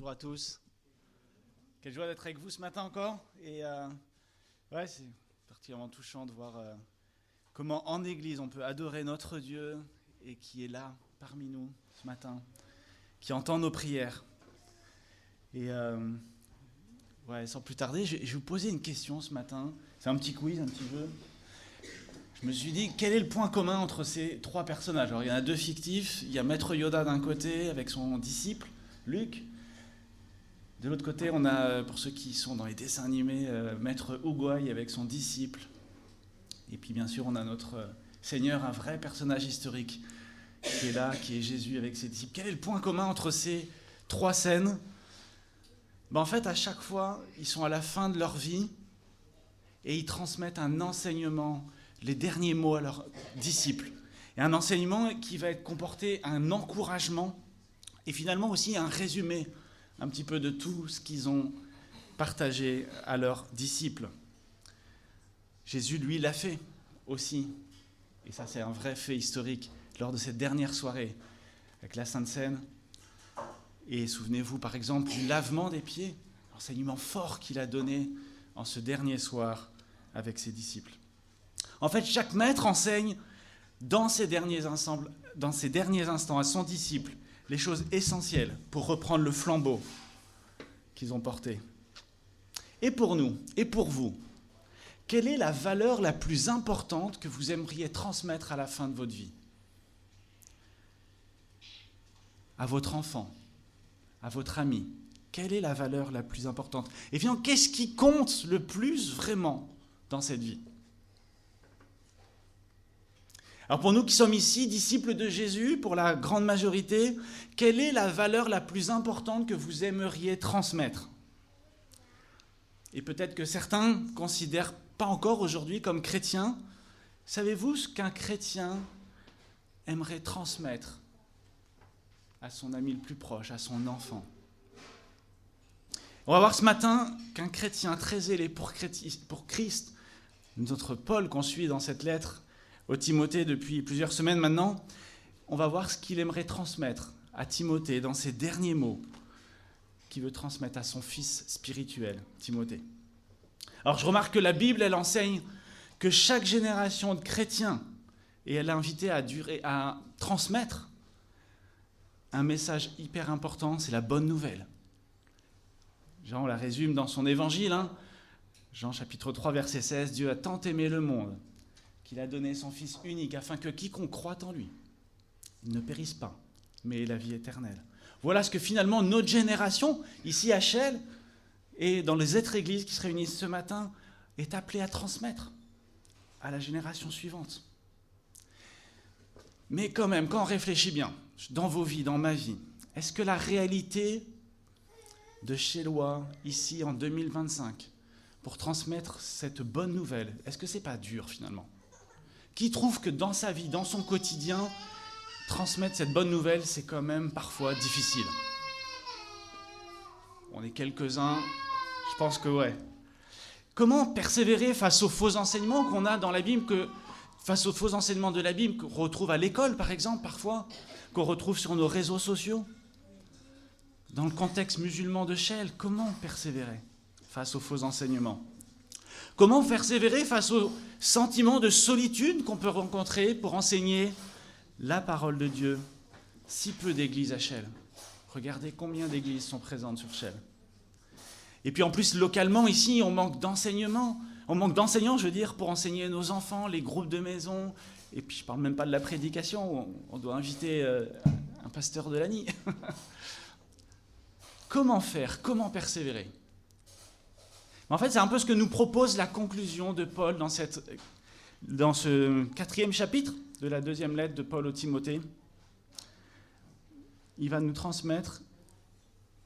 Bonjour à tous. Quelle joie d'être avec vous ce matin encore. Et c'est particulièrement touchant de voir comment en Église on peut adorer notre Dieu et qui est là parmi nous ce matin, qui entend nos prières. Et sans plus tarder, je vais vous poser une question ce matin. C'est un petit quiz, un petit jeu. Je me suis dit, quel est le point commun entre ces trois personnages? Alors, il y en a deux fictifs. Il y a Maître Yoda d'un côté avec son disciple, Luke. De l'autre côté, on a, pour ceux qui sont dans les dessins animés, Maître Oogway avec son disciple. Et puis, bien sûr, on a notre Seigneur, un vrai personnage historique qui est là, qui est Jésus avec ses disciples. Quel est le point commun entre ces trois scènes? En fait, à chaque fois, ils sont à la fin de leur vie et ils transmettent un enseignement, les derniers mots à leurs disciples. Et un enseignement qui va comporter un encouragement et finalement aussi un résumé un petit peu de tout ce qu'ils ont partagé à leurs disciples. Jésus, lui, l'a fait aussi. Et ça, c'est un vrai fait historique lors de cette dernière soirée avec la Sainte Seine. Et souvenez-vous, par exemple, du lavement des pieds, l'enseignement fort qu'il a donné en ce dernier soir avec ses disciples. En fait, chaque maître enseigne dans ces derniers instants à son disciple les choses essentielles pour reprendre le flambeau qu'ils ont porté. Et pour nous, et pour vous, quelle est la valeur la plus importante que vous aimeriez transmettre à la fin de votre vie? À votre enfant, à votre ami, quelle est la valeur la plus importante? Et finalement, qu'est-ce qui compte le plus vraiment dans cette vie? Alors pour nous qui sommes ici, disciples de Jésus, pour la grande majorité, quelle est la valeur la plus importante que vous aimeriez transmettre? Et peut-être que certains ne considèrent pas encore aujourd'hui comme chrétiens. Savez-vous ce qu'un chrétien aimerait transmettre à son ami le plus proche, à son enfant? On va voir ce matin qu'un chrétien très zélé pour Christ, notre Paul qu'on suit dans cette lettre au Timothée depuis plusieurs semaines maintenant, on va voir ce qu'il aimerait transmettre à Timothée dans ses derniers mots qu'il veut transmettre à son fils spirituel, Timothée. Alors je remarque que la Bible, elle enseigne que chaque génération de chrétiens, et elle a invité à transmettre un message hyper important, c'est la bonne nouvelle. Jean la résume dans son évangile, Jean chapitre 3, verset 16, « Dieu a tant aimé le monde qu'il a donné son Fils unique, afin que quiconque croit en lui ne périsse pas, mais ait la vie éternelle. » Voilà ce que finalement notre génération, ici à Chelles, et dans les autres églises qui se réunissent ce matin, est appelée à transmettre à la génération suivante. Mais quand même, quand on réfléchit bien, dans vos vies, dans ma vie, est-ce que la réalité de Chellois, ici en 2025, pour transmettre cette bonne nouvelle, est-ce que c'est pas dur finalement? Qui trouve que dans sa vie, dans son quotidien, transmettre cette bonne nouvelle, c'est quand même parfois difficile? On est quelques-uns, je pense que ouais. Comment persévérer face aux faux enseignements qu'on a dans la Bible, face aux faux enseignements de la Bible qu'on retrouve à l'école, par exemple, parfois, qu'on retrouve sur nos réseaux sociaux? Dans le contexte musulman de Chelles, comment persévérer face aux faux enseignements? Comment persévérer face au sentiment de solitude qu'on peut rencontrer pour enseigner la parole de Dieu? Si peu d'églises à Chelles. Regardez combien d'églises sont présentes sur Chelles. Et puis en plus, localement, ici, on manque d'enseignement. On manque d'enseignants, je veux dire, pour enseigner nos enfants, les groupes de maison. Et puis je ne parle même pas de la prédication, on doit inviter un pasteur de l'année. Comment faire? Comment persévérer? En fait, c'est un peu ce que nous propose la conclusion de Paul dans ce 4e chapitre de la 2e lettre de Paul au Timothée. Il va nous transmettre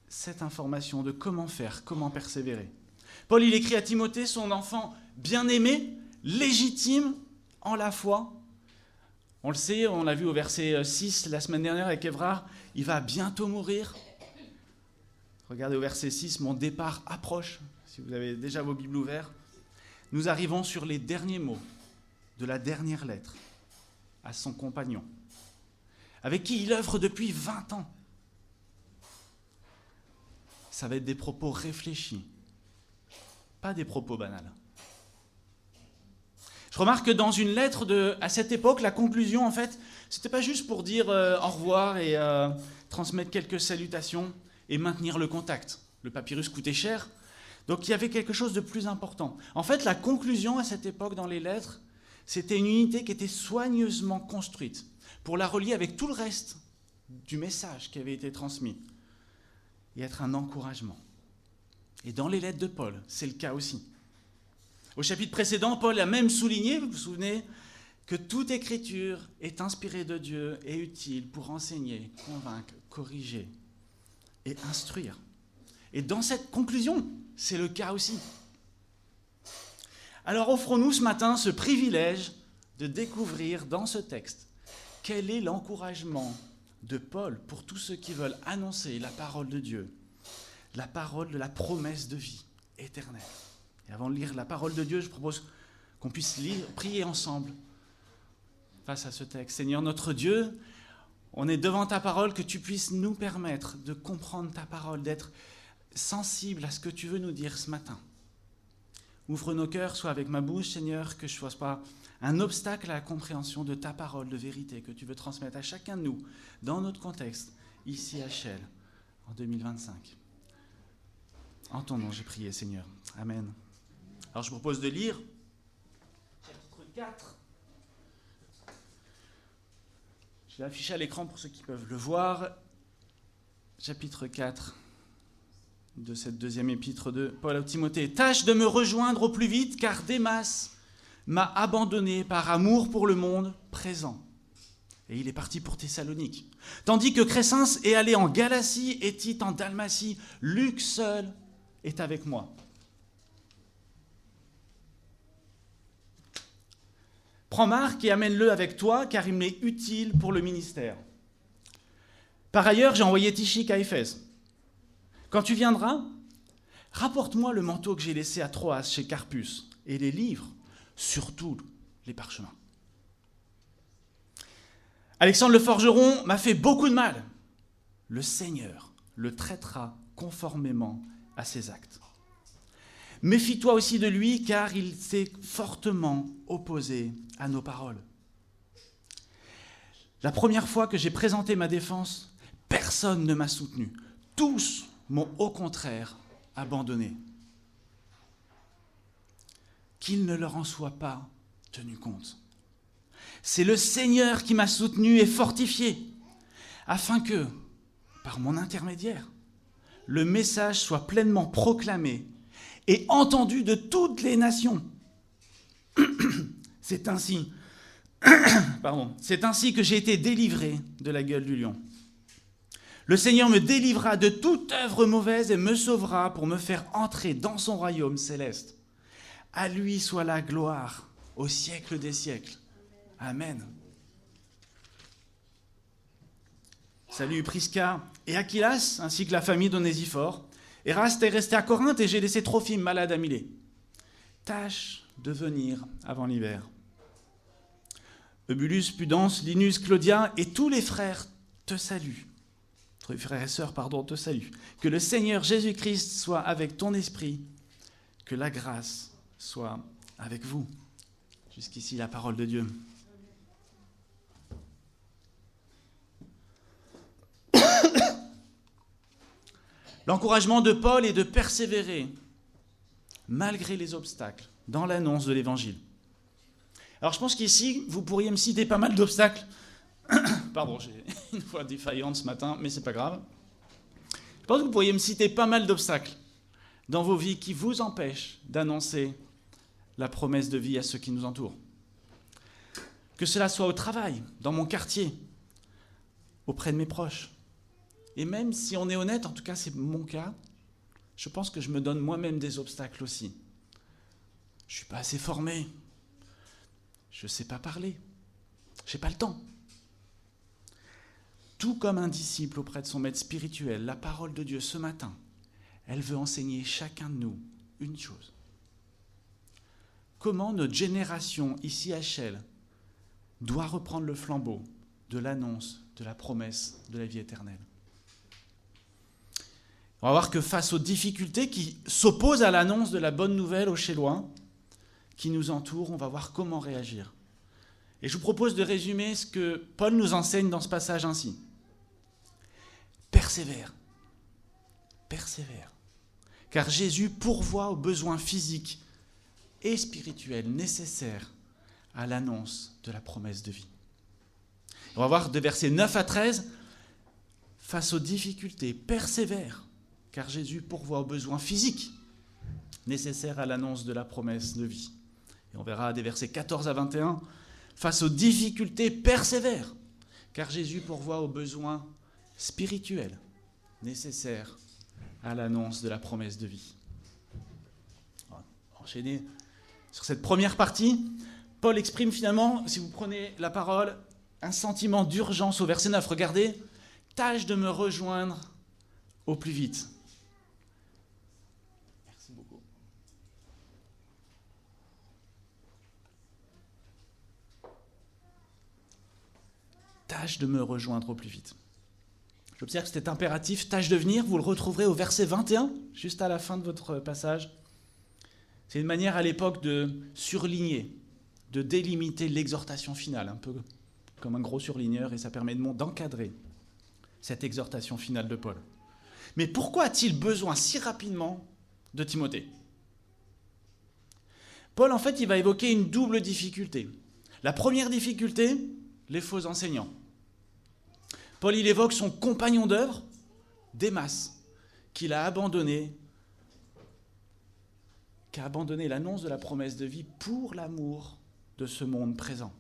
cette information de comment faire, comment persévérer. Paul, il écrit à Timothée, son enfant bien-aimé, légitime en la foi. On le sait, on l'a vu au verset 6 la semaine dernière avec Évrard, il va bientôt mourir. Regardez au verset 6, mon départ approche. Si vous avez déjà vos Bibles ouvertes, nous arrivons sur les derniers mots de la dernière lettre à son compagnon, avec qui il œuvre depuis 20 ans. ça va être des propos réfléchis, pas des propos banals. Je remarque que dans une lettre à cette époque, la conclusion, en fait, c'était pas juste pour dire au revoir et transmettre quelques salutations et maintenir le contact. Le papyrus coûtait cher, donc il y avait quelque chose de plus important. En fait, la conclusion à cette époque dans les lettres, c'était une unité qui était soigneusement construite pour la relier avec tout le reste du message qui avait été transmis et être un encouragement. Et dans les lettres de Paul, c'est le cas aussi. Au chapitre précédent, Paul a même souligné, vous vous souvenez, que toute écriture est inspirée de Dieu et utile pour enseigner, convaincre, corriger et instruire. Et dans cette conclusion, c'est le cas aussi. Alors offrons-nous ce matin ce privilège de découvrir dans ce texte quel est l'encouragement de Paul pour tous ceux qui veulent annoncer la parole de Dieu, la parole de la promesse de vie éternelle. Et avant de lire la parole de Dieu, je propose qu'on puisse prier ensemble face à ce texte. Seigneur notre Dieu, on est devant ta parole, que tu puisses nous permettre de comprendre ta parole, d'être sensible à ce que tu veux nous dire ce matin. Ouvre nos cœurs, soit avec ma bouche, Seigneur, que je ne sois pas un obstacle à la compréhension de ta parole de vérité que tu veux transmettre à chacun de nous, dans notre contexte, ici à Chelles, en 2025. En ton nom, j'ai prié, Seigneur. Amen. Alors, je propose de lire chapitre 4. Je vais afficher à l'écran pour ceux qui peuvent le voir. Chapitre 4 de cette deuxième épître de Paul à Timothée. « Tâche de me rejoindre au plus vite, car Démas m'a abandonné par amour pour le monde présent. » Et il est parti pour Thessalonique. « Tandis que Crescens est allé en Galatie et Tite en Dalmatie, Luc seul est avec moi. » Prends Marc et amène-le avec toi, car il m'est utile pour le ministère. Par ailleurs, j'ai envoyé Tychik à Éphèse. Quand tu viendras, rapporte-moi le manteau que j'ai laissé à Troas chez Carpus et les livres, surtout les parchemins. Alexandre le forgeron m'a fait beaucoup de mal. Le Seigneur le traitera conformément à ses actes. Méfie-toi aussi de lui, car il s'est fortement opposé à nos paroles. La première fois que j'ai présenté ma défense, personne ne m'a soutenu. Tous m'ont au contraire abandonné. Qu'il ne leur en soit pas tenu compte. C'est le Seigneur qui m'a soutenu et fortifié, afin que, par mon intermédiaire, le message soit pleinement proclamé et entendu de toutes les nations. C'est ainsi que j'ai été délivré de la gueule du lion. Le Seigneur me délivrera de toute œuvre mauvaise et me sauvera pour me faire entrer dans son royaume céleste. À lui soit la gloire au siècle des siècles. Amen. Salut Prisca et Aquilas, ainsi que la famille d'Onésphore. Eraste est resté à Corinthe et j'ai laissé Trophime malade à Milet. Tâche de venir avant l'hiver. Eubulus, Pudence, Linus, Claudia et tous les frères te saluent. Les frères et sœurs, te saluent. Que le Seigneur Jésus-Christ soit avec ton esprit. Que la grâce soit avec vous. Jusqu'ici, la parole de Dieu. L'encouragement de Paul est de persévérer, malgré les obstacles, dans l'annonce de l'Évangile. Alors je pense qu'ici, vous pourriez me citer pas mal d'obstacles. Pardon, j'ai une voix défaillante ce matin, mais c'est pas grave. Je pense que vous pourriez me citer pas mal d'obstacles dans vos vies qui vous empêchent d'annoncer la promesse de vie à ceux qui nous entourent. Que cela soit au travail, dans mon quartier, auprès de mes proches. Et même si on est honnête, en tout cas c'est mon cas, je pense que je me donne moi-même des obstacles aussi. Je ne suis pas assez formé, je ne sais pas parler, je n'ai pas le temps. Tout comme un disciple auprès de son maître spirituel, la parole de Dieu ce matin, elle veut enseigner chacun de nous une chose. Comment notre génération ici à Chelles doit reprendre le flambeau de l'annonce de la promesse de la vie éternelle. On va voir que face aux difficultés qui s'opposent à l'annonce de la bonne nouvelle aux Chélois, qui nous entourent, on va voir comment réagir. Et je vous propose de résumer ce que Paul nous enseigne dans ce passage ainsi. Persévère. Persévère. Car Jésus pourvoit aux besoins physiques et spirituels nécessaires à l'annonce de la promesse de vie. On va voir de versets 9 à 13, face aux difficultés, persévère, car Jésus pourvoit aux besoins physiques nécessaires à l'annonce de la promesse de vie. Et on verra des versets 14 à 21, face aux difficultés, persévère, car Jésus pourvoit aux besoins spirituels nécessaires à l'annonce de la promesse de vie. On va enchaîner sur cette première partie. Paul exprime finalement, si vous prenez la parole, un sentiment d'urgence au verset 9. Regardez, tâche de me rejoindre au plus vite. Merci beaucoup. Tâche de me rejoindre au plus vite. J'observe que cet impératif, tâche de venir, vous le retrouverez au verset 21, juste à la fin de votre passage. C'est une manière à l'époque de surligner, de délimiter l'exhortation finale, un peu comme un gros surligneur, et ça permet d'encadrer cette exhortation finale de Paul. Mais pourquoi a-t-il besoin si rapidement de Timothée ? Paul, en fait, il va évoquer une double difficulté. La première difficulté, les faux enseignants. Paul, il évoque son compagnon d'œuvre, Démas, qui a abandonné l'annonce de la promesse de vie pour l'amour de ce monde présent.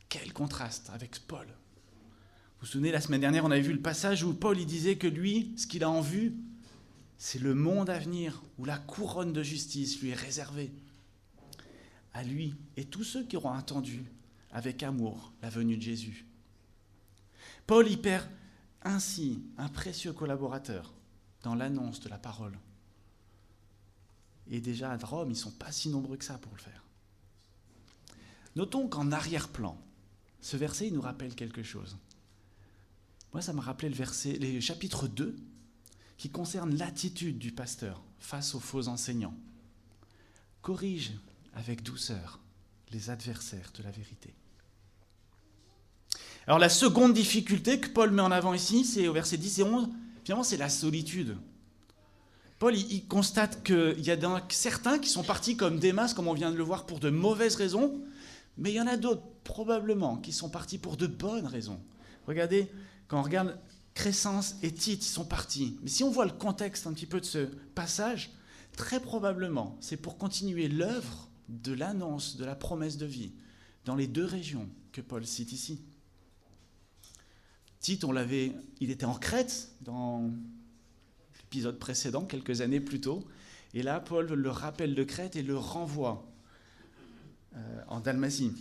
Quel contraste avec Paul. Vous vous souvenez, la semaine dernière, on avait vu le passage où Paul il disait que lui, ce qu'il a en vue, c'est le monde à venir, où la couronne de justice lui est réservée. À lui et tous ceux qui auront attendu avec amour la venue de Jésus. Paul y perd ainsi un précieux collaborateur dans l'annonce de la parole. Et déjà à Rome, ils ne sont pas si nombreux que ça pour le faire. Notons qu'en arrière-plan, ce verset il nous rappelle quelque chose. Moi, ça m'a rappelé le chapitre 2, qui concerne l'attitude du pasteur face aux faux enseignants. Corrige avec douceur les adversaires de la vérité. Alors la seconde difficulté que Paul met en avant ici, c'est au verset 10 et 11, finalement c'est la solitude. Paul il constate qu'il y a certains qui sont partis comme Démas, comme on vient de le voir, pour de mauvaises raisons, mais il y en a d'autres probablement qui sont partis pour de bonnes raisons. Regardez, quand on regarde Crescence et Tite, ils sont partis. Mais si on voit le contexte un petit peu de ce passage, très probablement c'est pour continuer l'œuvre de l'annonce de la promesse de vie dans les deux régions que Paul cite ici. Tite, il était en Crète dans l'épisode précédent, quelques années plus tôt. Et là, Paul le rappelle de Crète et le renvoie en Dalmatie.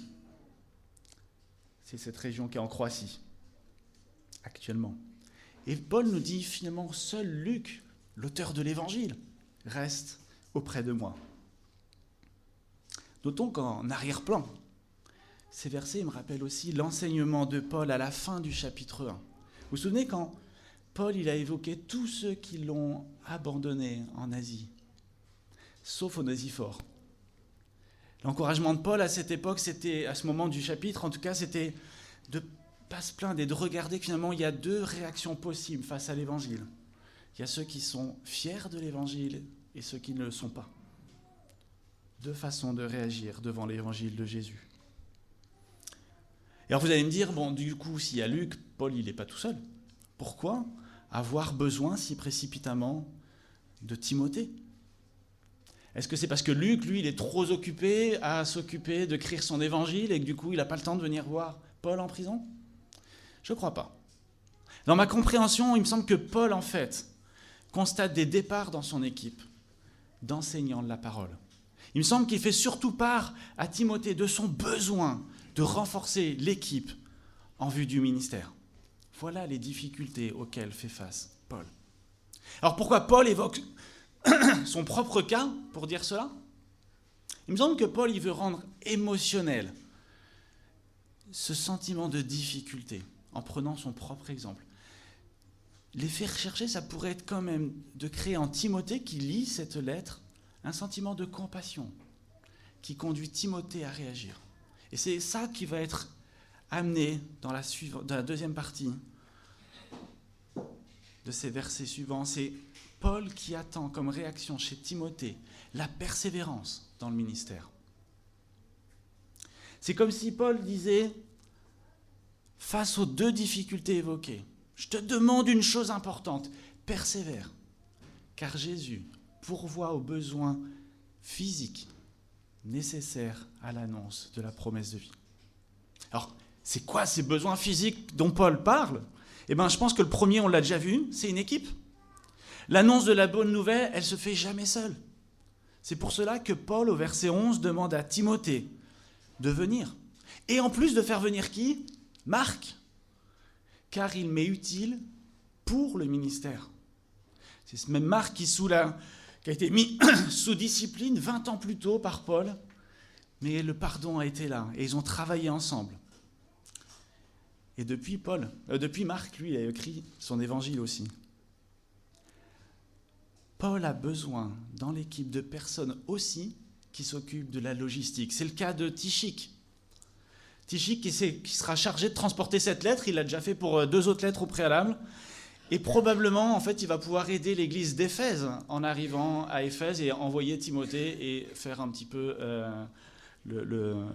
C'est cette région qui est en Croatie, actuellement. Et Paul nous dit finalement, seul Luc, l'auteur de l'Évangile, reste auprès de moi. Notons qu'en arrière-plan, ces versets me rappellent aussi l'enseignement de Paul à la fin du chapitre 1. Vous vous souvenez quand Paul il a évoqué tous ceux qui l'ont abandonné en Asie, sauf Onésifore. L'encouragement de Paul à cette époque, c'était, à ce moment du chapitre, en tout cas, c'était de ne pas se plaindre et de regarder que finalement il y a deux réactions possibles face à l'Évangile. Il y a ceux qui sont fiers de l'Évangile et ceux qui ne le sont pas. Deux façons de réagir devant l'Évangile de Jésus. Et alors vous allez me dire, bon, du coup, s'il y a Luc, Paul, il n'est pas tout seul. Pourquoi avoir besoin si précipitamment de Timothée ? Est-ce que c'est parce que Luc, lui, il est trop occupé à s'occuper d'écrire son évangile et que du coup, il n'a pas le temps de venir voir Paul en prison ? Je ne crois pas. Dans ma compréhension, il me semble que Paul, en fait, constate des départs dans son équipe d'enseignants de la parole. Il me semble qu'il fait surtout part à Timothée de son besoin de renforcer l'équipe en vue du ministère. Voilà les difficultés auxquelles fait face Paul. Alors pourquoi Paul évoque son propre cas pour dire cela ? Il me semble que Paul il veut rendre émotionnel ce sentiment de difficulté en prenant son propre exemple. les faits recherchés, ça pourrait être quand même de créer en Timothée, qui lit cette lettre, un sentiment de compassion qui conduit Timothée à réagir. Et c'est ça qui va être amené dans la deuxième partie de ces versets suivants. C'est Paul qui attend comme réaction chez Timothée la persévérance dans le ministère. C'est comme si Paul disait, face aux deux difficultés évoquées, je te demande une chose importante, persévère, car Jésus pourvoit aux besoins physiques nécessaires à l'annonce de la promesse de vie. Alors, c'est quoi ces besoins physiques dont Paul parle ? Eh bien, je pense que le premier, on l'a déjà vu, c'est une équipe. L'annonce de la bonne nouvelle, elle ne se fait jamais seule. C'est pour cela que Paul, au verset 11, demande à Timothée de venir. Et en plus de faire venir qui ? Marc, car il m'est utile pour le ministère. C'est ce même Marc qui a été mis sous discipline 20 ans plus tôt par Paul, mais le pardon a été là, et ils ont travaillé ensemble. Et depuis Marc, lui, il a écrit son évangile aussi. Paul a besoin dans l'équipe de personnes aussi qui s'occupent de la logistique. C'est le cas de Tychik. Tychik qui sera chargé de transporter cette lettre, il l'a déjà fait pour 2 autres lettres au préalable, et probablement, en fait, il va pouvoir aider l'église d'Éphèse en arrivant à Éphèse et envoyer Timothée et faire un petit peu le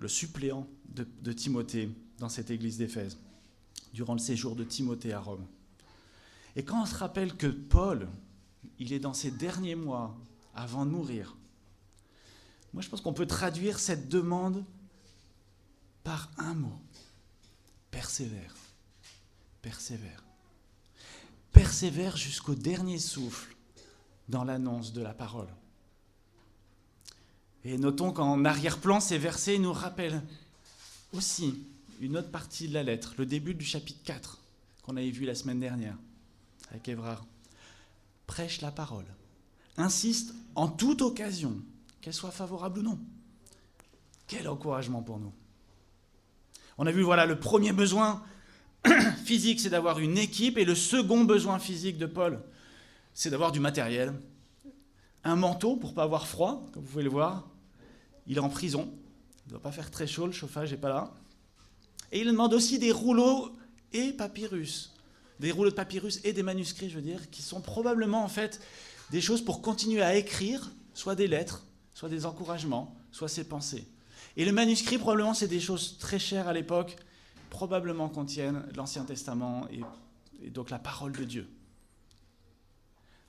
suppléant de Timothée dans cette église d'Éphèse, durant le séjour de Timothée à Rome. Et quand on se rappelle que Paul, il est dans ses derniers mois avant de mourir, moi je pense qu'on peut traduire cette demande par un mot. Persévère. Persévère. Persévère jusqu'au dernier souffle dans l'annonce de la parole. Et notons qu'en arrière-plan, ces versets nous rappellent aussi une autre partie de la lettre, le début du chapitre 4, qu'on avait vu la semaine dernière avec Évrard. Prêche la parole. Insiste en toute occasion, qu'elle soit favorable ou non. Quel encouragement pour nous. On a vu, le premier besoin physique, c'est d'avoir une équipe, et le second besoin physique de Paul, c'est d'avoir du matériel. Un manteau pour ne pas avoir froid, comme vous pouvez le voir. Il est en prison, il ne doit pas faire très chaud, le chauffage n'est pas là. Et il demande aussi des rouleaux et papyrus. Des rouleaux de papyrus et des manuscrits, qui sont probablement en fait des choses pour continuer à écrire, soit des lettres, soit des encouragements, soit ses pensées. Et le manuscrit, probablement, c'est des choses très chères à l'époque, probablement contiennent l'Ancien Testament et donc la parole de Dieu.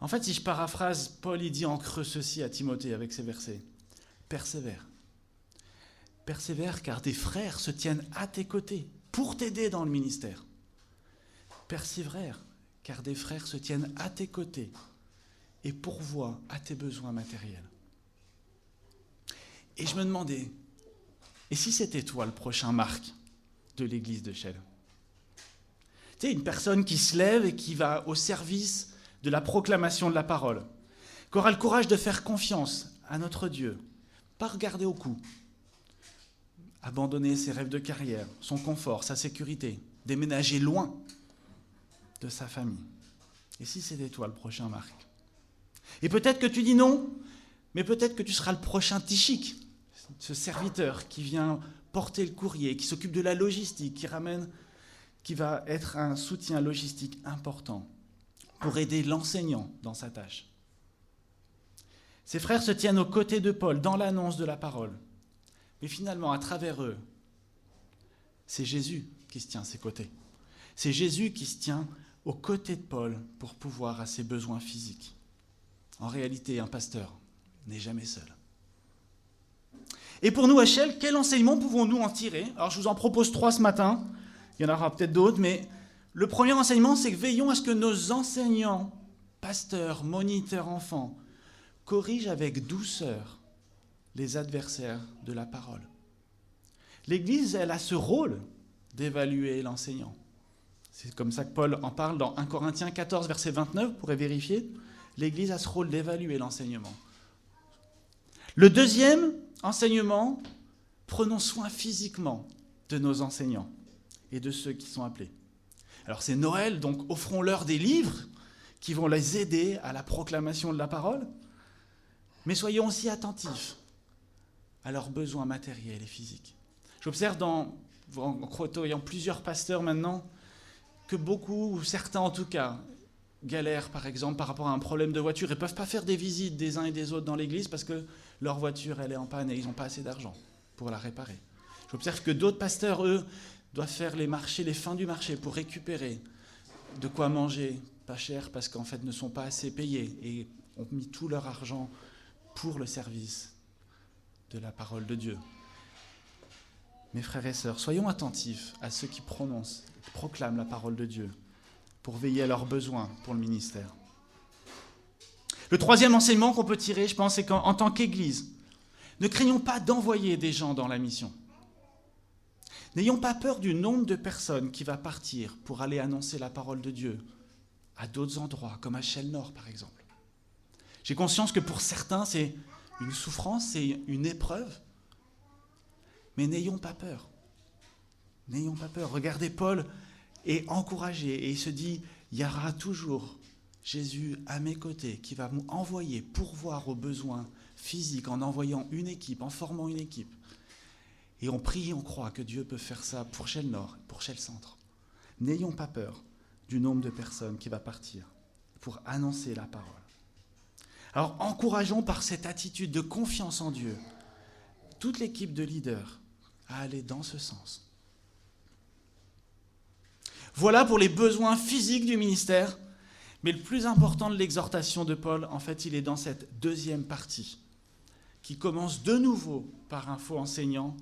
En fait, si je paraphrase, Paul il dit en creux ceci à Timothée avec ces versets. Persévère. Persévère car des frères se tiennent à tes côtés pour t'aider dans le ministère. Persévère car des frères se tiennent à tes côtés et pourvoient à tes besoins matériels. Et je me demandais, et si c'était toi le prochain Marc de l'église de Chelles ? Tu sais, une personne qui se lève et qui va au service de la proclamation de la parole, qui aura le courage de faire confiance à notre Dieu, pas regarder au cou, abandonner ses rêves de carrière, son confort, sa sécurité, déménager loin de sa famille. Et si c'était toi le prochain Marc ? Et peut-être que tu dis non, mais peut-être que tu seras le prochain Tychik, ce serviteur qui vient porter le courrier, qui s'occupe de la logistique, qui va être un soutien logistique important pour aider l'enseignant dans sa tâche. Ces frères se tiennent aux côtés de Paul dans l'annonce de la parole. Mais finalement, à travers eux, c'est Jésus qui se tient à ses côtés. C'est Jésus qui se tient aux côtés de Paul pour pourvoir à ses besoins physiques. En réalité, un pasteur n'est jamais seul. Et pour nous, à Chelles, quel enseignement pouvons-nous en tirer ? Alors, je vous en propose 3 ce matin. Il y en aura peut-être d'autres, mais le premier enseignement, c'est que veillons à ce que nos enseignants, pasteurs, moniteurs, enfants, corrigent avec douceur les adversaires de la parole. L'Église, elle a ce rôle d'évaluer l'enseignant. C'est comme ça que Paul en parle dans 1 Corinthiens 14, verset 29, vous pourrez vérifier. L'Église a ce rôle d'évaluer l'enseignement. Le deuxième enseignement, prenons soin physiquement de nos enseignants et de ceux qui sont appelés. Alors c'est Noël, donc offrons-leur des livres qui vont les aider à la proclamation de la parole, mais soyons aussi attentifs à leurs besoins matériels et physiques. J'observe en côtoyant plusieurs pasteurs maintenant, que beaucoup, ou certains en tout cas, galèrent par exemple par rapport à un problème de voiture et ne peuvent pas faire des visites des uns et des autres dans l'église parce que leur voiture elle est en panne et ils n'ont pas assez d'argent pour la réparer. J'observe que d'autres pasteurs, eux, doivent faire les marchés, les fins du marché pour récupérer de quoi manger pas cher parce qu'en fait ne sont pas assez payés et ont mis tout leur argent pour le service de la parole de Dieu. Mes frères et sœurs, soyons attentifs à ceux qui prononcent, qui proclament la parole de Dieu pour veiller à leurs besoins pour le ministère. Le troisième enseignement qu'on peut tirer, je pense, c'est qu'en tant qu'Église, ne craignons pas d'envoyer des gens dans la mission. N'ayons pas peur du nombre de personnes qui va partir pour aller annoncer la parole de Dieu à d'autres endroits, comme à Shell-Nord par exemple. J'ai conscience que pour certains, c'est une souffrance, c'est une épreuve, mais n'ayons pas peur. N'ayons pas peur. Regardez, Paul est encouragé et il se dit, il y aura toujours Jésus à mes côtés qui va m'envoyer pourvoir aux besoins physiques en envoyant une équipe, en formant une équipe. Et on prie et on croit que Dieu peut faire ça pour Shell-Nord, pour Shell-Centre. N'ayons pas peur du nombre de personnes qui va partir pour annoncer la parole. Alors encourageons par cette attitude de confiance en Dieu toute l'équipe de leaders à aller dans ce sens. Voilà pour les besoins physiques du ministère, mais le plus important de l'exhortation de Paul, en fait, il est dans cette deuxième partie, qui commence de nouveau par un faux enseignant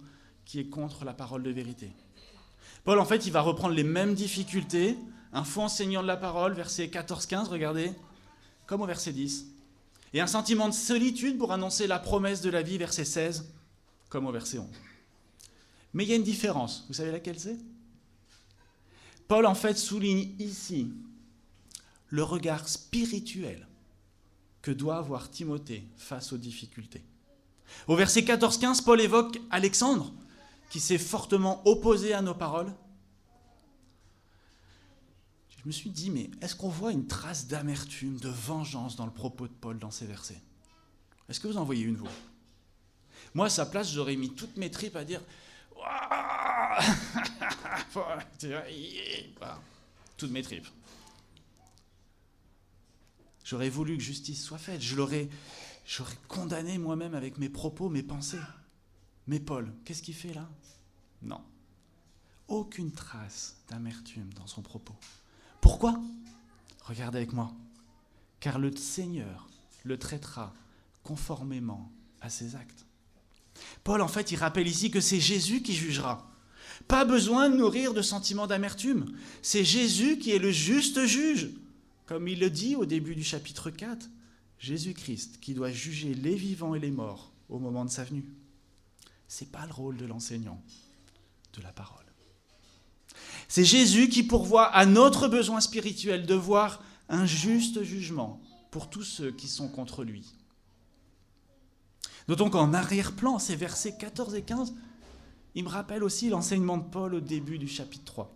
qui est contre la parole de vérité. Paul, en fait, il va reprendre les mêmes difficultés, un faux enseignant de la parole, versets 14-15, regardez, comme au verset 10, et un sentiment de solitude pour annoncer la promesse de la vie, verset 16, comme au verset 11. Mais il y a une différence, vous savez laquelle c'est ? Paul, en fait, souligne ici le regard spirituel que doit avoir Timothée face aux difficultés. Au verset 14-15, Paul évoque Alexandre, qui s'est fortement opposé à nos paroles. Je me suis dit, mais est-ce qu'on voit une trace d'amertume, de vengeance dans le propos de Paul dans ces versets ? Est-ce que vous en voyez une, vous ? Moi, à sa place, j'aurais mis toutes mes tripes à dire toutes mes tripes. J'aurais voulu que justice soit faite. J'aurais condamné moi-même avec mes propos, mes pensées. Mais Paul, qu'est-ce qu'il fait là ? Non. Aucune trace d'amertume dans son propos. Pourquoi ? Regardez avec moi. Car le Seigneur le traitera conformément à ses actes. Paul, en fait, il rappelle ici que c'est Jésus qui jugera. Pas besoin de nourrir de sentiments d'amertume. C'est Jésus qui est le juste juge. Comme il le dit au début du chapitre 4, Jésus-Christ qui doit juger les vivants et les morts au moment de sa venue. Ce n'est pas le rôle de l'enseignant de la parole. C'est Jésus qui pourvoit à notre besoin spirituel de voir un juste jugement pour tous ceux qui sont contre lui. Notons qu'en arrière-plan, ces versets 14 et 15, il me rappelle aussi l'enseignement de Paul au début du chapitre 3.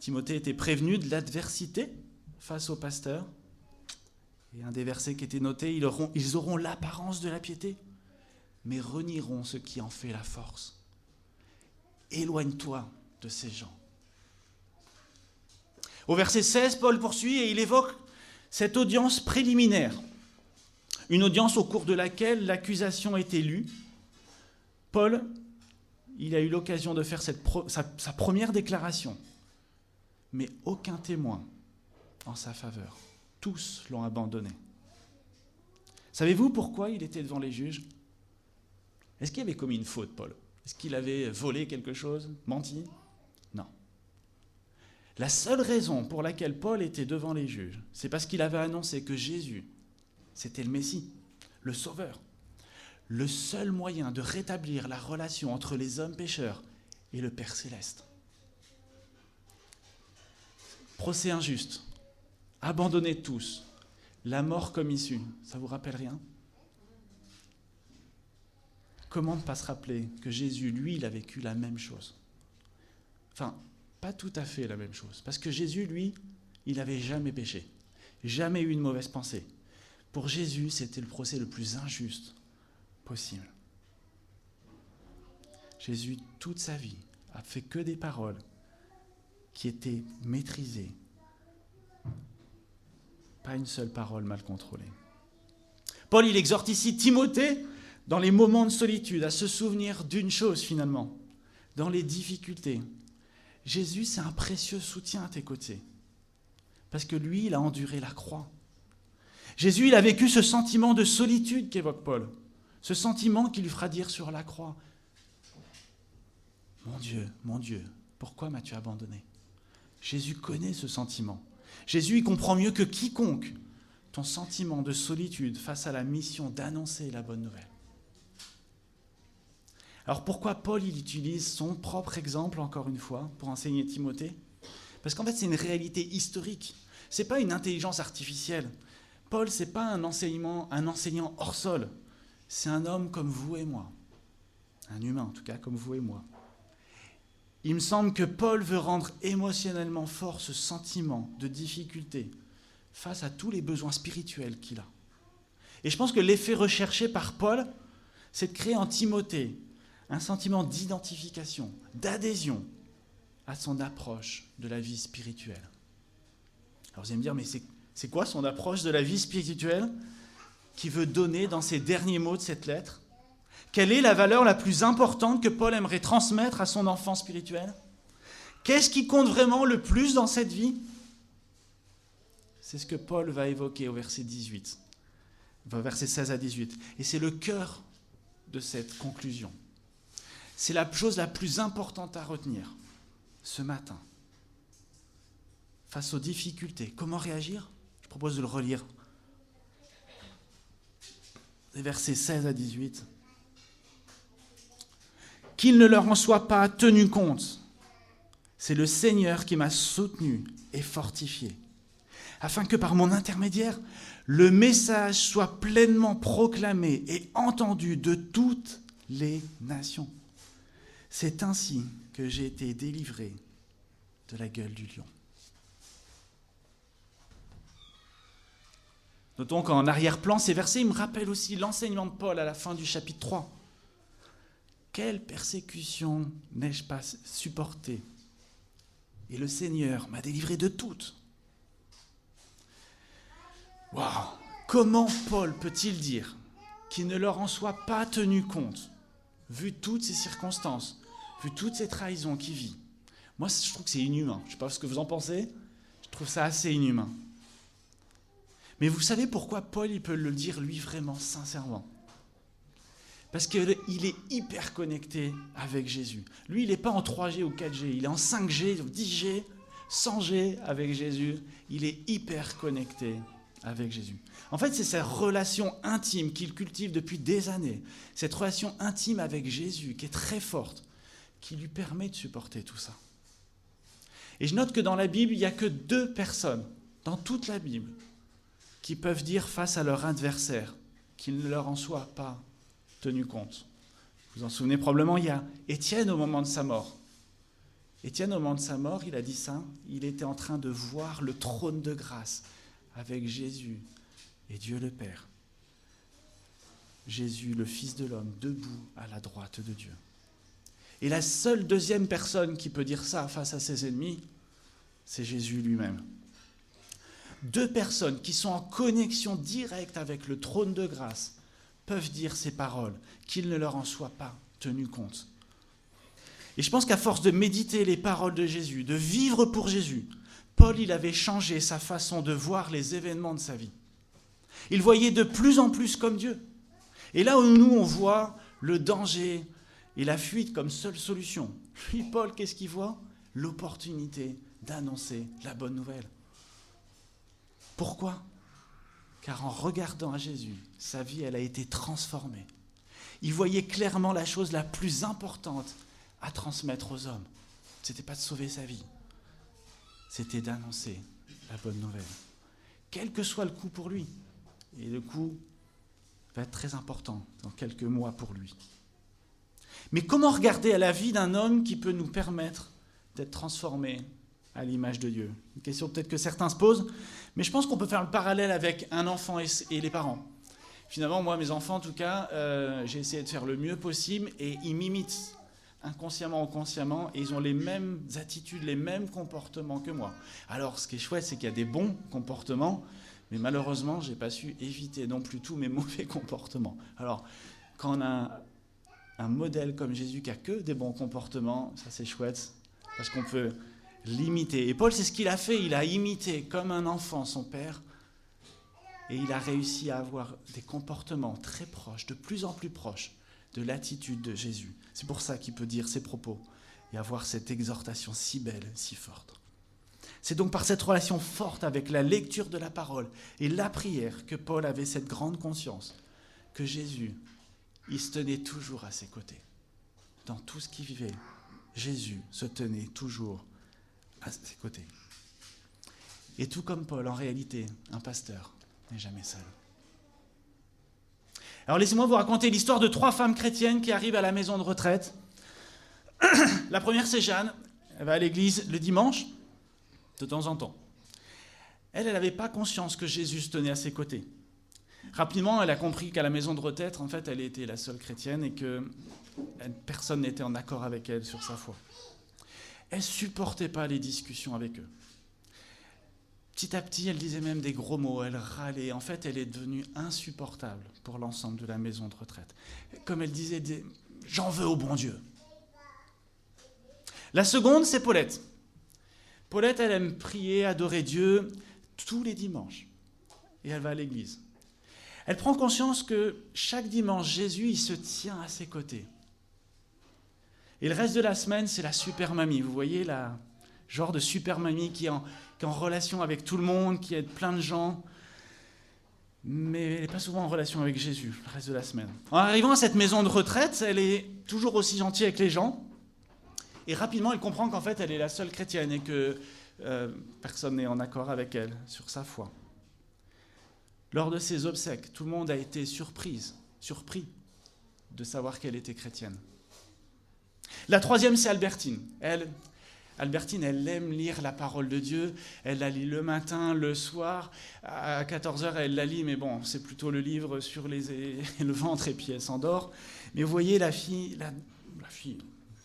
Timothée était prévenu de l'adversité face au pasteur. Et un des versets qui était noté, ils auront l'apparence de la piété, mais renieront ce qui en fait la force. Éloigne-toi de ces gens. Au verset 16, Paul poursuit et il évoque cette audience préliminaire. Une audience au cours de laquelle l'accusation était lue. Paul, il a eu l'occasion de faire sa première déclaration, mais aucun témoin en sa faveur. Tous l'ont abandonné. Savez-vous pourquoi il était devant les juges ? Est-ce qu'il avait commis une faute, Paul ? Est-ce qu'il avait volé quelque chose, menti ? Non. La seule raison pour laquelle Paul était devant les juges, c'est parce qu'il avait annoncé que Jésus, c'était le Messie, le Sauveur, le seul moyen de rétablir la relation entre les hommes pécheurs et le Père Céleste. Procès injuste, abandonnez tous, la mort comme issue, ça vous rappelle rien ? Comment ne pas se rappeler que Jésus, lui, il a vécu la même chose ? Enfin, Pas tout à fait la même chose. Parce que Jésus, lui, il n'avait jamais péché. Jamais eu une mauvaise pensée. Pour Jésus, c'était le procès le plus injuste possible. Jésus, toute sa vie, a fait que des paroles qui étaient maîtrisées. Pas une seule parole mal contrôlée. Paul, il exhorte ici Timothée, dans les moments de solitude, à se souvenir d'une chose finalement, dans les difficultés. Jésus, c'est un précieux soutien à tes côtés. Parce que lui, il a enduré la croix. Jésus, il a vécu ce sentiment de solitude qu'évoque Paul. Ce sentiment qui lui fera dire sur la croix, mon Dieu, pourquoi m'as-tu abandonné ? Jésus connaît ce sentiment. Jésus, il comprend mieux que quiconque ton sentiment de solitude face à la mission d'annoncer la bonne nouvelle. Alors pourquoi Paul, il utilise son propre exemple, encore une fois, pour enseigner Timothée ? Parce qu'en fait, c'est une réalité historique. Ce n'est pas une intelligence artificielle. Paul, ce n'est pas un enseignant hors sol. C'est un homme comme vous et moi. Un humain, en tout cas, comme vous et moi. Il me semble que Paul veut rendre émotionnellement fort ce sentiment de difficulté face à tous les besoins spirituels qu'il a. Et je pense que l'effet recherché par Paul, c'est de créer en Timothée un sentiment d'identification, d'adhésion à son approche de la vie spirituelle. Alors vous allez me dire, mais c'est quoi son approche de la vie spirituelle qu'il veut donner dans ces derniers mots de cette lettre ? Quelle est la valeur la plus importante que Paul aimerait transmettre à son enfant spirituel ? Qu'est-ce qui compte vraiment le plus dans cette vie ? C'est ce que Paul va évoquer au verset 18, verset 16 à 18. Et c'est le cœur de cette conclusion. C'est la chose la plus importante à retenir ce matin. Face aux difficultés, comment réagir ? Je propose de le relire. Les versets 16 à 18. Qu'il ne leur en soit pas tenu compte. C'est le Seigneur qui m'a soutenu et fortifié, afin que par mon intermédiaire, le message soit pleinement proclamé et entendu de toutes les nations. C'est ainsi que j'ai été délivré de la gueule du lion. Notons qu'en arrière-plan, ces versets me rappellent aussi l'enseignement de Paul à la fin du chapitre 3. Quelle persécution n'ai-je pas supportée ? Et le Seigneur m'a délivré de toutes. Waouh ! Comment Paul peut-il dire qu'il ne leur en soit pas tenu compte, vu toutes ces circonstances, vu toutes ces trahisons qu'il vit ? Moi, je trouve que c'est inhumain. Je ne sais pas ce que vous en pensez. Je trouve ça assez inhumain. Mais vous savez pourquoi Paul il peut le dire, lui, vraiment, sincèrement ? Parce qu'il est hyper connecté avec Jésus. Lui, il n'est pas en 3G ou 4G, il est en 5G, 10G, 100G avec Jésus. Il est hyper connecté avec Jésus. En fait, c'est sa relation intime qu'il cultive depuis des années. Cette relation intime avec Jésus qui est très forte, qui lui permet de supporter tout ça. Et je note que dans la Bible, il n'y a que 2 personnes, dans toute la Bible, qui peuvent dire face à leur adversaire qu'il ne leur en soit pas tenu compte. Vous vous en souvenez probablement, il y a Étienne au moment de sa mort. Étienne, au moment de sa mort, il a dit ça, il était en train de voir le trône de grâce avec Jésus et Dieu le Père. Jésus, le Fils de l'homme, debout à la droite de Dieu. Et la seule deuxième personne qui peut dire ça face à ses ennemis, c'est Jésus lui-même. 2 personnes qui sont en connexion directe avec le trône de grâce peuvent dire ces paroles, qu'il ne leur en soit pas tenu compte. Et je pense qu'à force de méditer les paroles de Jésus, de vivre pour Jésus, Paul, il avait changé sa façon de voir les événements de sa vie. Il voyait de plus en plus comme Dieu. Et là où nous, on voit le danger et la fuite comme seule solution, lui, Paul, qu'est-ce qu'il voit ? L'opportunité d'annoncer la bonne nouvelle. Pourquoi ? Car en regardant à Jésus, sa vie, elle a été transformée. Il voyait clairement la chose la plus importante à transmettre aux hommes. Ce n'était pas de sauver sa vie, c'était d'annoncer la bonne nouvelle. Quel que soit le coût pour lui. Et le coût va être très important dans quelques mois pour lui. Mais comment regarder à la vie d'un homme qui peut nous permettre d'être transformés à l'image de Dieu? Une question peut-être que certains se posent, mais je pense qu'on peut faire le parallèle avec un enfant et les parents. Finalement, moi, mes enfants, en tout cas, j'ai essayé de faire le mieux possible et ils m'imitent inconsciemment ou consciemment et ils ont les mêmes attitudes, les mêmes comportements que moi. Alors, ce qui est chouette, c'est qu'il y a des bons comportements, mais malheureusement, je n'ai pas su éviter non plus tous mes mauvais comportements. Alors, quand on a un modèle comme Jésus qui a que des bons comportements, ça c'est chouette, parce qu'on peut l'imiter. Et Paul, c'est ce qu'il a fait, il a imité comme un enfant son père, et il a réussi à avoir des comportements très proches, de plus en plus proches de l'attitude de Jésus. C'est pour ça qu'il peut dire ses propos et avoir cette exhortation si belle, si forte. C'est donc par cette relation forte avec la lecture de la parole et la prière que Paul avait cette grande conscience que Jésus, il se tenait toujours à ses côtés. Dans tout ce qu'il vivait, Jésus se tenait toujours à ses côtés. Et tout comme Paul, en réalité, un pasteur n'est jamais seul. Alors laissez-moi vous raconter l'histoire de 3 femmes chrétiennes qui arrivent à la maison de retraite. La première, c'est Jeanne. Elle va à l'église le dimanche, de temps en temps. Elle n'avait pas conscience que Jésus se tenait à ses côtés. Rapidement, elle a compris qu'à la maison de retraite, en fait, elle était la seule chrétienne et que personne n'était en accord avec elle sur sa foi. Elle ne supportait pas les discussions avec eux. Petit à petit, elle disait même des gros mots, elle râlait. En fait, elle est devenue insupportable pour l'ensemble de la maison de retraite. Comme elle disait, j'en veux au bon Dieu. La seconde, c'est Paulette. Paulette, elle aime prier, adorer Dieu tous les dimanches. Et elle va à l'église. Elle prend conscience que chaque dimanche, Jésus, il se tient à ses côtés. Et le reste de la semaine, c'est la super mamie. Vous voyez, la genre de super mamie qui est en relation avec tout le monde, qui aide plein de gens. Mais elle n'est pas souvent en relation avec Jésus, le reste de la semaine. En arrivant à cette maison de retraite, elle est toujours aussi gentille avec les gens. Et rapidement, elle comprend qu'en fait, elle est la seule chrétienne et que personne n'est en accord avec elle sur sa foi. Lors de ses obsèques, tout le monde a été surpris de savoir qu'elle était chrétienne. La troisième, c'est Albertine. Albertine, elle aime lire la parole de Dieu. Elle la lit le matin, le soir. À 14h, elle la lit, mais bon, c'est plutôt le livre sur le ventre et puis elle s'endort. Mais vous voyez la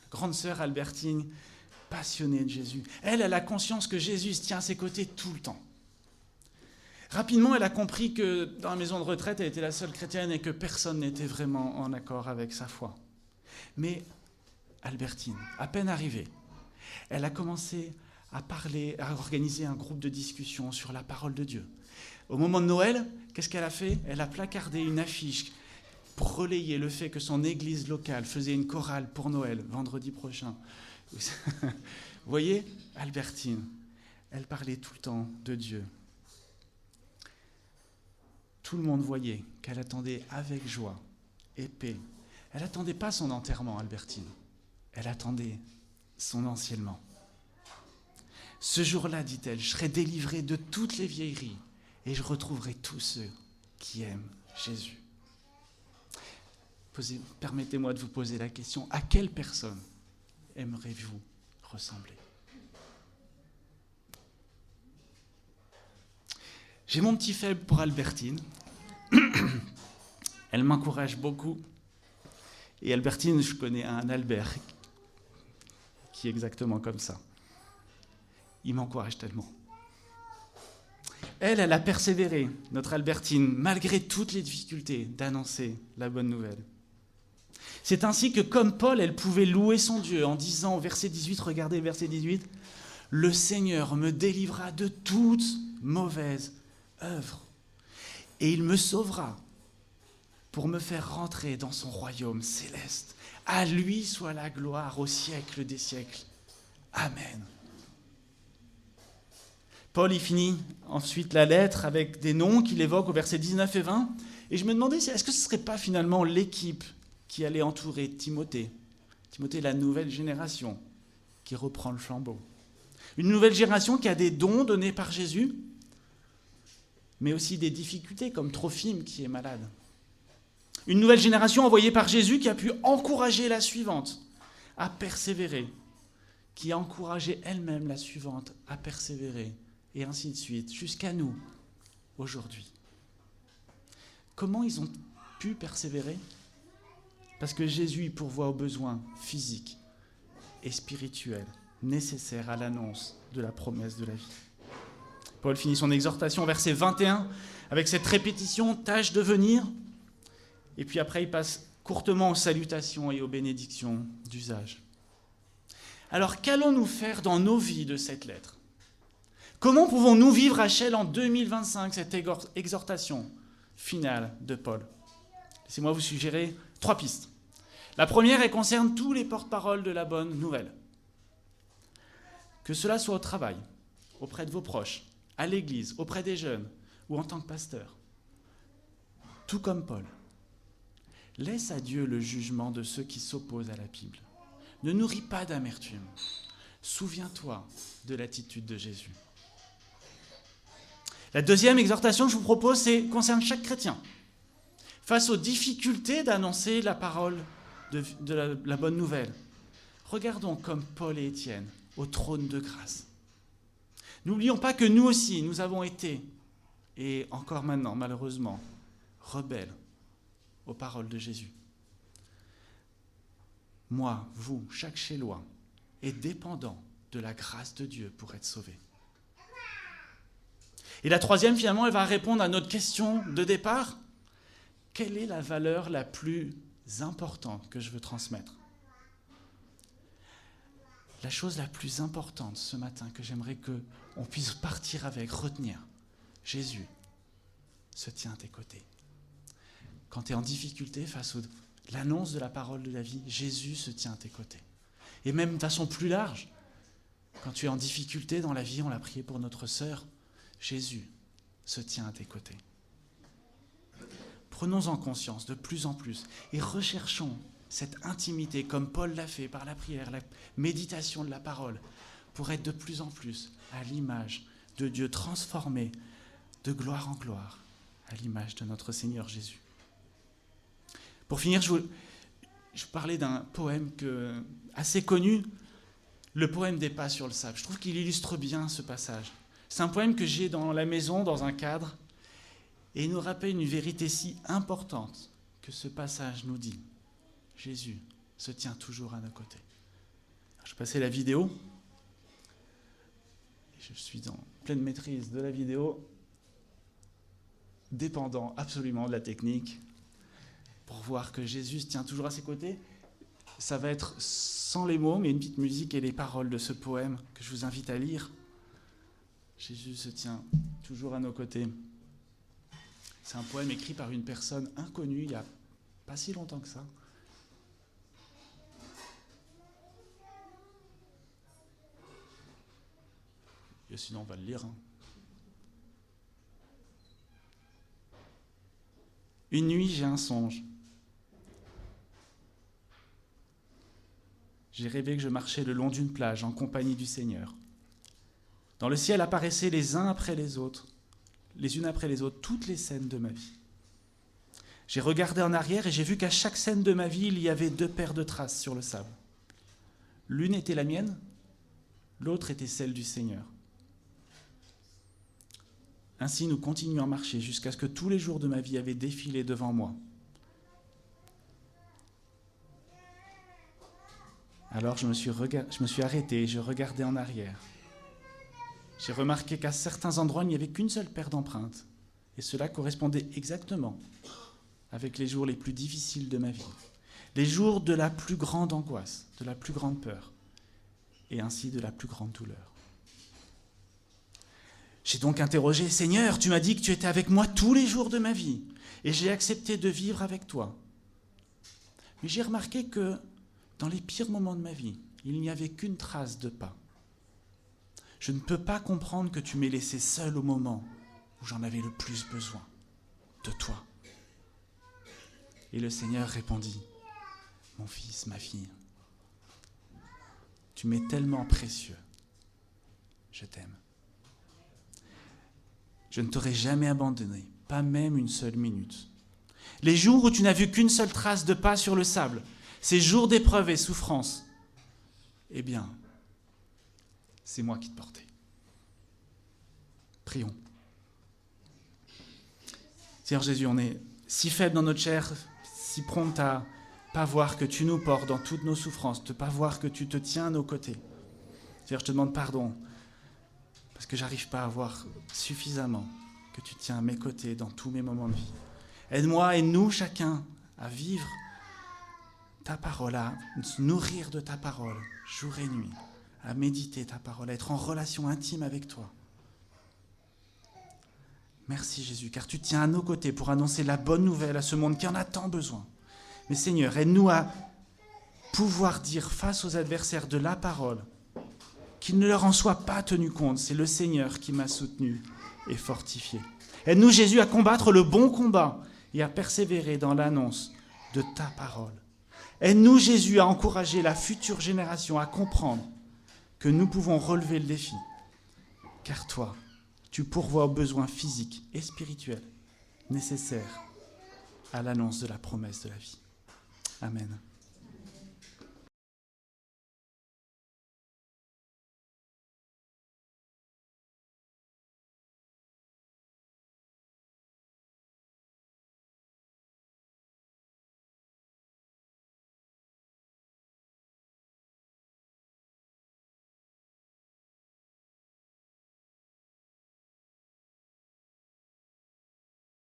grande sœur Albertine, passionnée de Jésus. Elle a conscience que Jésus se tient à ses côtés tout le temps. Rapidement, elle a compris que dans la maison de retraite, elle était la seule chrétienne et que personne n'était vraiment en accord avec sa foi. Mais Albertine, à peine arrivée, elle a commencé à parler, à organiser un groupe de discussion sur la parole de Dieu. Au moment de Noël, qu'est-ce qu'elle a fait? Elle a placardé une affiche pour relayer le fait que son église locale faisait une chorale pour Noël, vendredi prochain. Vous voyez, Albertine, elle parlait tout le temps de Dieu. Tout le monde voyait qu'elle attendait avec joie et paix. Elle n'attendait pas son enterrement, Albertine. Elle attendait son anciennement. Ce jour-là, dit-elle, je serai délivrée de toutes les vieilleries et je retrouverai tous ceux qui aiment Jésus. Permettez-moi de vous poser la question, à quelle personne aimeriez-vous ressembler? J'ai mon petit faible pour Albertine. Elle m'encourage beaucoup. Et Albertine, je connais un Albert qui est exactement comme ça. Il m'encourage tellement. Elle a persévéré, notre Albertine, malgré toutes les difficultés, d'annoncer la bonne nouvelle. C'est ainsi que, comme Paul, elle pouvait louer son Dieu en disant au verset 18, regardez verset 18, « Le Seigneur me délivra de toute mauvaise œuvre, et il me sauvera pour me faire rentrer dans son royaume céleste. À lui soit la gloire au siècle des siècles. Amen. » Paul y finit ensuite la lettre avec des noms qu'il évoque au verset 19 et 20. Et je me demandais, est-ce que ce ne serait pas finalement l'équipe qui allait entourer Timothée? Timothée, la nouvelle génération qui reprend le flambeau. Une nouvelle génération qui a des dons donnés par Jésus, mais aussi des difficultés comme Trophime qui est malade. Une nouvelle génération envoyée par Jésus qui a pu encourager la suivante à persévérer qui a encouragé elle-même la suivante à persévérer, et ainsi de suite, jusqu'à nous, aujourd'hui. Comment ils ont pu persévérer ? Parce que Jésus pourvoit aux besoins physiques et spirituels nécessaires à l'annonce de la promesse de la vie. Paul finit son exhortation, verset 21, avec cette répétition « tâche de venir ». Et puis après, il passe courtement aux salutations et aux bénédictions d'usage. Alors, qu'allons-nous faire dans nos vies de cette lettre ? Comment pouvons-nous vivre à Chelles en 2025 cette exhortation finale de Paul ? Laissez-moi vous suggérer 3 pistes. La première, elle concerne tous les porte-paroles de la bonne nouvelle. Que cela soit au travail, auprès de vos proches, à l'église, auprès des jeunes ou en tant que pasteur. Tout comme Paul. Laisse à Dieu le jugement de ceux qui s'opposent à la Bible. Ne nourris pas d'amertume. Souviens-toi de l'attitude de Jésus. La deuxième exhortation que je vous propose concerne chaque chrétien. Face aux difficultés d'annoncer la parole de la bonne nouvelle, regardons comme Paul et Étienne au trône de grâce. N'oublions pas que nous aussi, nous avons été, et encore maintenant, malheureusement, rebelles aux paroles de Jésus. Moi, vous, chaque Chellois, est dépendant de la grâce de Dieu pour être sauvé. Et la troisième, finalement, elle va répondre à notre question de départ. Quelle est la valeur la plus importante que je veux transmettre ? La chose la plus importante ce matin que j'aimerais qu'on puisse partir avec, retenir, Jésus se tient à tes côtés. Quand tu es en difficulté face à l'annonce de la parole de la vie, Jésus se tient à tes côtés. Et même de façon plus large, quand tu es en difficulté dans la vie, on l'a prié pour notre sœur, Jésus se tient à tes côtés. Prenons-en conscience de plus en plus et recherchons cette intimité comme Paul l'a fait par la prière, la méditation de la parole, pour être de plus en plus à l'image de Dieu transformé de gloire en gloire, à l'image de notre Seigneur Jésus. Pour finir, je parlais d'un poème assez connu, le poème des pas sur le sable. Je trouve qu'il illustre bien ce passage. C'est un poème que j'ai dans la maison, dans un cadre, et il nous rappelle une vérité si importante que ce passage nous dit. Jésus se tient toujours à nos côtés. Alors, je passais la vidéo, et je suis en pleine maîtrise de la vidéo, dépendant absolument de la technique, pour voir que Jésus se tient toujours à ses côtés. Ça va être sans les mots, mais une petite musique et les paroles de ce poème que je vous invite à lire. Jésus se tient toujours à nos côtés. C'est un poème écrit par une personne inconnue il n'y a pas si longtemps que ça. Et sinon, on va le lire. Une nuit, j'ai un songe. J'ai rêvé que je marchais le long d'une plage en compagnie du Seigneur. Dans le ciel apparaissaient les unes après les autres, toutes les scènes de ma vie. J'ai regardé en arrière et j'ai vu qu'à chaque scène de ma vie, il y avait 2 paires de traces sur le sable. L'une était la mienne, l'autre était celle du Seigneur. Ainsi, nous continuons à marcher jusqu'à ce que tous les jours de ma vie avaient défilé devant moi. Alors je me suis arrêté et je regardais en arrière. J'ai remarqué qu'à certains endroits, il n'y avait qu'une seule paire d'empreintes. Et cela correspondait exactement avec les jours les plus difficiles de ma vie. Les jours de la plus grande angoisse, de la plus grande peur, et ainsi de la plus grande douleur. J'ai donc interrogé, « Seigneur, tu m'as dit que tu étais avec moi tous les jours de ma vie, et j'ai accepté de vivre avec toi. » Mais j'ai remarqué que dans les pires moments de ma vie, il n'y avait qu'une trace de pas. Je ne peux pas comprendre que tu m'aies laissé seul au moment où j'en avais le plus besoin, de toi. Et le Seigneur répondit, « Mon fils, ma fille, tu m'es tellement précieux, je t'aime. Je ne t'aurai jamais abandonné, pas même une seule minute. Les jours où tu n'as vu qu'une seule trace de pas sur le sable, ces jours d'épreuve et souffrance, eh bien, c'est moi qui te portais. Prions. Seigneur Jésus, on est si faible dans notre chair, si prompt à pas voir que tu nous portes dans toutes nos souffrances, de pas voir que tu te tiens à nos côtés. Seigneur, je te demande pardon, parce que j'arrive pas à voir suffisamment que tu tiens à mes côtés dans tous mes moments de vie. Aide-moi et nous chacun à vivre ta parole, à se nourrir de ta parole, jour et nuit, à méditer ta parole, à être en relation intime avec toi. Merci Jésus, car tu tiens à nos côtés pour annoncer la bonne nouvelle à ce monde qui en a tant besoin. Mais Seigneur, aide-nous à pouvoir dire face aux adversaires de la parole qu'ils ne leur en soient pas tenus compte. C'est le Seigneur qui m'a soutenu et fortifié. Aide-nous Jésus à combattre le bon combat et à persévérer dans l'annonce de ta parole. Aide-nous Jésus à encourager la future génération à comprendre que nous pouvons relever le défi. Car toi, tu pourvois aux besoins physiques et spirituels nécessaires à l'annonce de la promesse de la vie. Amen.